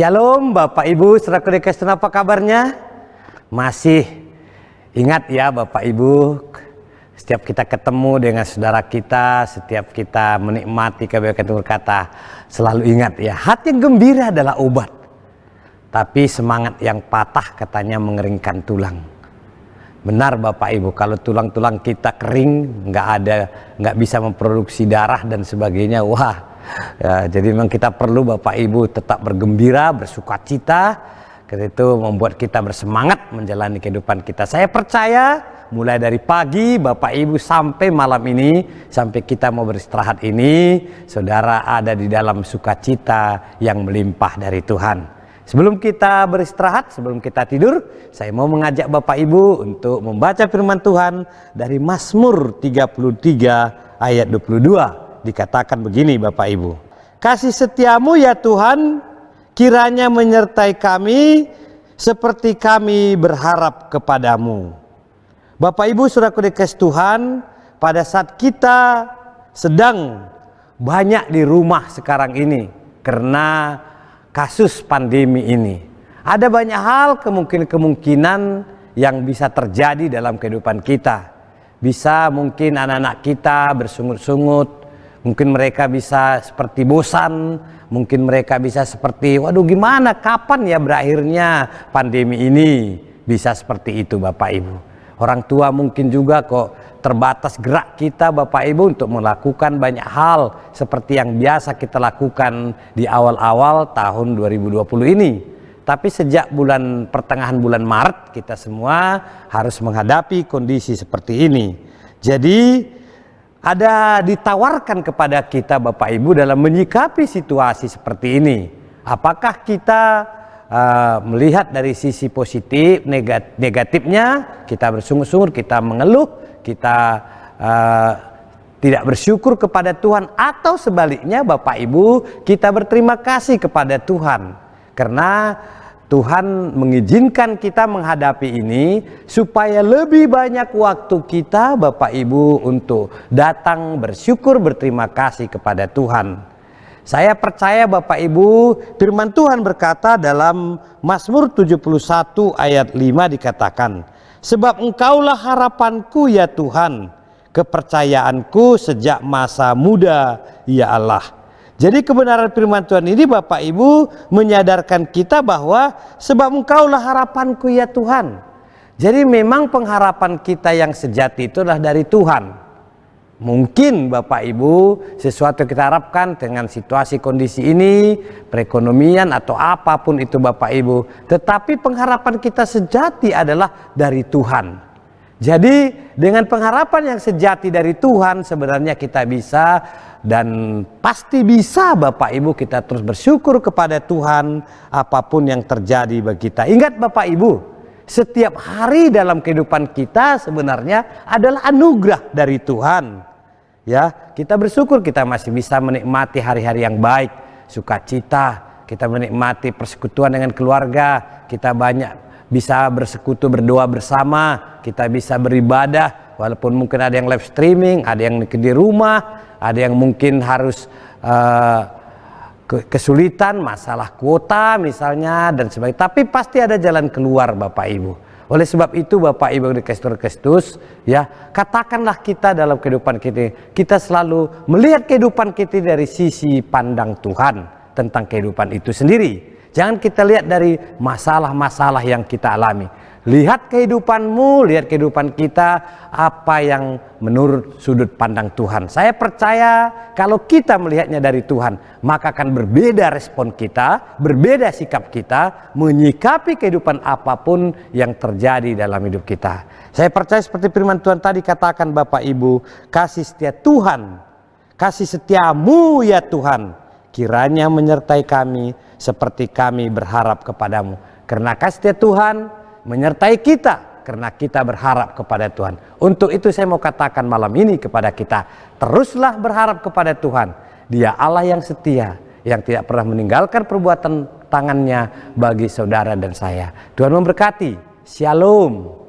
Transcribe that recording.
Shalom Bapak Ibu, saudaraku di Kristen, apa kabarnya? Masih ingat ya Bapak Ibu, setiap kita ketemu dengan saudara kita, setiap kita menikmati kebaikan Tuhan berkata, selalu ingat ya, hati yang gembira adalah obat. Tapi semangat yang patah katanya mengeringkan tulang. Benar Bapak Ibu, kalau tulang-tulang kita kering, nggak bisa memproduksi darah dan sebagainya, wah. Ya, jadi memang kita perlu Bapak Ibu tetap bergembira, bersukacita, karena itu membuat kita bersemangat menjalani kehidupan kita. Saya percaya mulai dari pagi Bapak Ibu sampai malam ini, sampai kita mau beristirahat ini, saudara ada di dalam sukacita yang melimpah dari Tuhan. Sebelum kita beristirahat, sebelum kita tidur, saya mau mengajak Bapak Ibu untuk membaca firman Tuhan dari Mazmur 33 ayat 22. Dikatakan begini Bapak Ibu, kasih setiamu ya Tuhan kiranya menyertai kami seperti kami berharap kepadamu. Bapak Ibu saudaraku dikasih Tuhan, pada saat kita sedang banyak di rumah sekarang ini karena kasus pandemi ini, ada banyak hal kemungkinan yang bisa terjadi dalam kehidupan kita. Bisa mungkin anak-anak kita bersungut-sungut, mungkin mereka bisa seperti bosan, mungkin mereka bisa seperti, waduh gimana, kapan ya berakhirnya pandemi ini? Bisa seperti itu Bapak Ibu. Orang tua mungkin juga kok terbatas gerak kita Bapak Ibu untuk melakukan banyak hal seperti yang biasa kita lakukan di awal-awal tahun 2020 ini. Tapi sejak pertengahan bulan Maret kita semua harus menghadapi kondisi seperti ini. Jadi ada ditawarkan kepada kita Bapak Ibu dalam menyikapi situasi seperti ini. Apakah kita melihat dari sisi positif, negatifnya, kita bersungut-sungut, kita mengeluh, kita tidak bersyukur kepada Tuhan, atau sebaliknya Bapak Ibu kita berterima kasih kepada Tuhan karena Tuhan mengizinkan kita menghadapi ini supaya lebih banyak waktu kita Bapak Ibu untuk datang bersyukur, berterima kasih kepada Tuhan. Saya percaya Bapak Ibu, firman Tuhan berkata dalam Mazmur 71 ayat 5 dikatakan, sebab Engkaulah harapanku ya Tuhan, kepercayaanku sejak masa muda ya Allah. Jadi kebenaran firman Tuhan ini Bapak Ibu menyadarkan kita bahwa sebab Engkaulah harapanku ya Tuhan. Jadi memang pengharapan kita yang sejati itu adalah dari Tuhan. Mungkin Bapak Ibu sesuatu kita harapkan dengan situasi kondisi ini, perekonomian atau apapun itu Bapak Ibu. Tetapi pengharapan kita sejati adalah dari Tuhan. Jadi dengan pengharapan yang sejati dari Tuhan sebenarnya kita bisa dan pasti bisa Bapak Ibu kita terus bersyukur kepada Tuhan apapun yang terjadi bagi kita. Ingat Bapak Ibu, setiap hari dalam kehidupan kita sebenarnya adalah anugerah dari Tuhan. Ya, kita bersyukur kita masih bisa menikmati hari-hari yang baik, sukacita, kita menikmati persekutuan dengan keluarga, kita banyak bisa bersekutu berdoa bersama, kita bisa beribadah walaupun mungkin ada yang live streaming, ada yang di rumah, ada yang mungkin harus kesulitan masalah kuota misalnya dan sebagainya, tapi pasti ada jalan keluar Bapak Ibu. Oleh sebab itu Bapak Ibu di Kristus ya, katakanlah kita dalam kehidupan kita selalu melihat kehidupan kita dari sisi pandang Tuhan tentang kehidupan itu sendiri. Jangan kita lihat dari masalah-masalah yang kita alami. Lihat kehidupanmu, lihat kehidupan kita, apa yang menurut sudut pandang Tuhan. Saya percaya kalau kita melihatnya dari Tuhan, maka akan berbeda respon kita, berbeda sikap kita, menyikapi kehidupan apapun yang terjadi dalam hidup kita. Saya percaya seperti firman Tuhan tadi katakan Bapak Ibu, kasih setia Tuhan, kasih setiamu ya Tuhan, kiranya menyertai kami seperti kami berharap kepadamu. Karena kasih setia Tuhan menyertai kita karena kita berharap kepada Tuhan. Untuk itu saya mau katakan malam ini kepada kita, teruslah berharap kepada Tuhan. Dia Allah yang setia, yang tidak pernah meninggalkan perbuatan tangannya bagi saudara dan saya. Tuhan memberkati. Shalom.